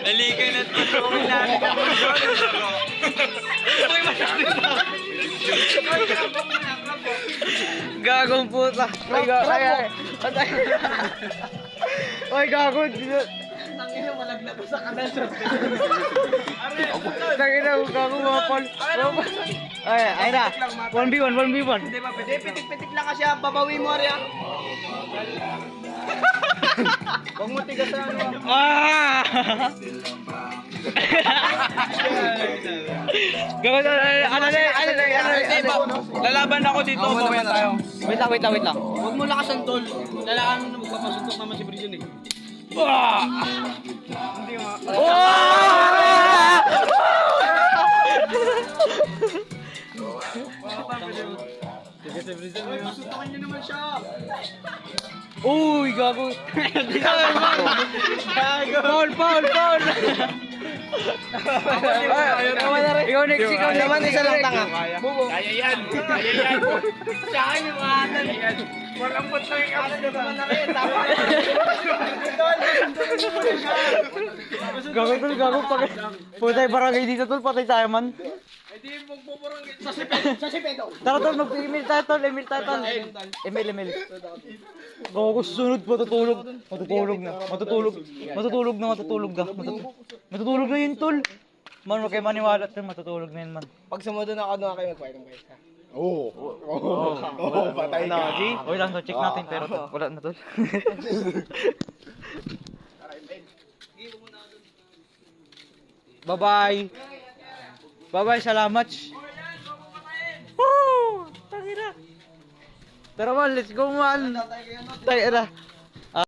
Naligay na tulong namin ang mundo. Gagong puta. Ay, ay, gagong. Tangina, malaglag ko sa kanal. Tangina, gagong mga pal. Ay na. 1v1, 1v1. Hindi ba, pwede pitik-pitik lang kasi ang babawi mo, Arya. Huwag mo tigas sa ano. Ah! Gagong, Lalaban ako dito, bawi tayo. Wait lang. Huwag mo lakasan, tol. Lalakan mo, magpapasuntok naman si Bridget eh. Hindi mo. Sige si Bridget. Ay, pasuntokan niyo naman siya. Uy, gago. Paul. Ikaw next, ikaw naman, isa lang tanga. Kaya yan. Siya kayo yung atan. Walang punta yung atan naman na rin. Gago. Putay barangay dito tol, patay tayo man. Hindi magpuburang sa sipedo. Tara tol, mag-email tayo tol, email. Gago, susunod, matutulog na yun tol. Man, huwag kayo maniwala tol, matutulog na yun man. Pag sumunod na ako, doon kayo magpahit ng guys. Patay ka. Okay lang, check natin pero wala na tol. Bye-bye, salamat. Woo! Tangina. Tara man, let's go man. Tayo na.